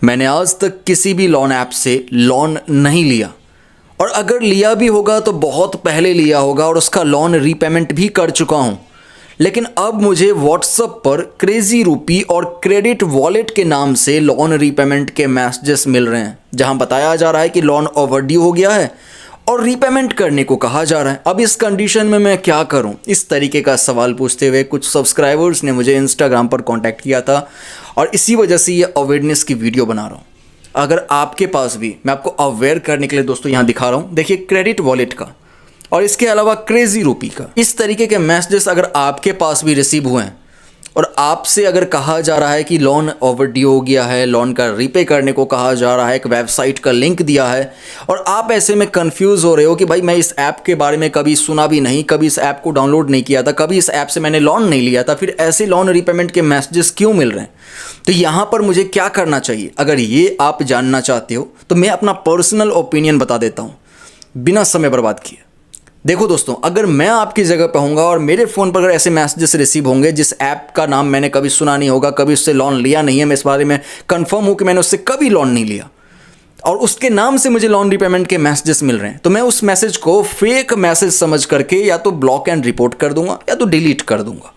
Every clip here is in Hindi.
मैंने आज तक किसी भी लोन ऐप से लोन नहीं लिया, और अगर लिया भी होगा तो बहुत पहले लिया होगा और उसका लोन रीपेमेंट भी कर चुका हूँ। लेकिन अब मुझे व्हाट्सएप पर क्रेजी रूपी और क्रेडिट वॉलेट के नाम से लोन रीपेमेंट के मैसेजेस मिल रहे हैं, जहां बताया जा रहा है कि लोन ओवरड्यू हो गया है और रीपेमेंट करने को कहा जा रहा है। अब इस कंडीशन में मैं क्या करूं? इस तरीके का सवाल पूछते हुए कुछ सब्सक्राइबर्स ने मुझे इंस्टाग्राम पर कांटेक्ट किया था और इसी वजह से ये अवेयरनेस की वीडियो बना रहा हूं। अगर आपके पास भी, मैं आपको अवेयर करने के लिए दोस्तों यहाँ दिखा रहा हूँ, देखिए क्रेडिट वॉलेट का और इसके अलावा क्रेजी रूपी का इस तरीके के मैसेजेस अगर आपके पास भी रिसीव हुए हैं और आपसे अगर कहा जा रहा है कि लोन ओवरड्यू हो गया है, लोन का रीपे करने को कहा जा रहा है, एक वेबसाइट का लिंक दिया है और आप ऐसे में कंफ्यूज हो रहे हो कि भाई मैं इस ऐप के बारे में कभी सुना भी नहीं, कभी इस ऐप को डाउनलोड नहीं किया था, कभी इस ऐप से मैंने लोन नहीं लिया था, फिर ऐसे लोन रीपेमेंट के मैसेजेस क्यों मिल रहे हैं? तो यहाँ पर मुझे क्या करना चाहिए? अगर ये आप जानना चाहते हो तो मैं अपना पर्सनल ओपिनियन बता देता हूँ बिना समय बर्बाद किए। देखो दोस्तों, अगर मैं आपकी जगह पे होऊंगा और मेरे फ़ोन पर अगर ऐसे मैसेजेस रिसीव होंगे जिस ऐप का नाम मैंने कभी सुना नहीं होगा, कभी उससे लोन लिया नहीं है, मैं इस बारे में कंफर्म हूँ कि मैंने उससे कभी लोन नहीं लिया और उसके नाम से मुझे लोन रीपेमेंट के मैसेजेस मिल रहे हैं, तो मैं उस मैसेज को फेक मैसेज समझ करके या तो ब्लॉक एंड रिपोर्ट कर दूंगा या तो डिलीट कर दूंगा।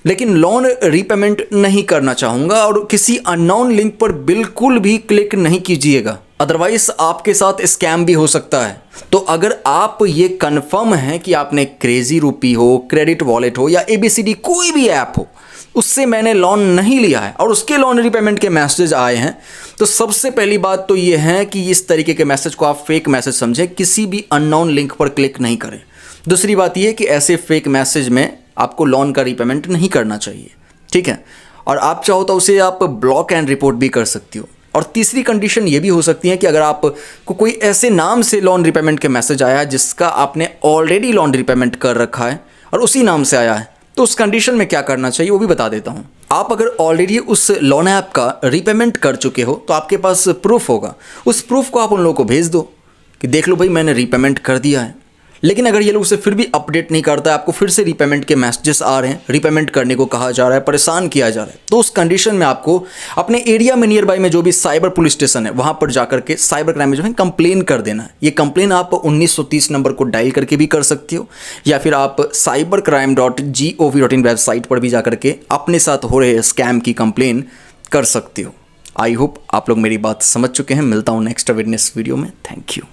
लेकिन लोन रीपेमेंट नहीं करना चाहूँगा और किसी अननोन लिंक पर बिल्कुल भी क्लिक नहीं कीजिएगा, अदरवाइज आपके साथ स्कैम भी हो सकता है। तो अगर आप ये कंफर्म हैं कि आपने क्रेजी रूपी हो, क्रेडिट वॉलेट हो या ABCD कोई भी ऐप हो, उससे मैंने लोन नहीं लिया है और उसके लोन रीपेमेंट के मैसेज आए हैं, तो सबसे पहली बात तो ये है कि इस तरीके के मैसेज को आप फेक मैसेज समझें, किसी भी अननोन लिंक पर क्लिक नहीं करें। दूसरी बात यह कि ऐसे फेक मैसेज में आपको लोन का रीपेमेंट नहीं करना चाहिए, ठीक है? और आप चाहो तो उसे आप ब्लॉक एंड रिपोर्ट भी कर सकती हो। और तीसरी कंडीशन ये भी हो सकती है कि अगर आपको कोई ऐसे नाम से लोन रीपेमेंट के मैसेज आया है जिसका आपने ऑलरेडी लोन रीपेमेंट कर रखा है और उसी नाम से आया है, तो उस कंडीशन में क्या करना चाहिए वो भी बता देता हूँ। आप अगर ऑलरेडी उस लोन ऐप का रीपेमेंट कर चुके हो तो आपके पास प्रूफ होगा, उस प्रूफ को आप उन लोगों को भेज दो कि देख लो भाई मैंने रीपेमेंट कर दिया है। लेकिन अगर ये लोग उसे फिर भी अपडेट नहीं करता है, आपको फिर से रीपेमेंट के मैसेजेस आ रहे हैं, रीपेमेंट करने को कहा जा रहा है, परेशान किया जा रहा है, तो उस कंडीशन में आपको अपने एरिया में नियर बाय में जो भी साइबर पुलिस स्टेशन है वहाँ पर जाकर के साइबर क्राइम में जो है कंप्लेन कर देना है। ये कंप्लेन आप 1930 नंबर को डायल करके भी कर सकती हो या फिर आप cybercrime.gov.in वेबसाइट पर भी जाकर के अपने साथ हो रहे स्कैम की कंप्लेन कर सकते हो। आई होप आप लोग मेरी बात समझ चुके हैं। मिलता हूँ नेक्स्ट अवेयरनेस वीडियो में। Thank you.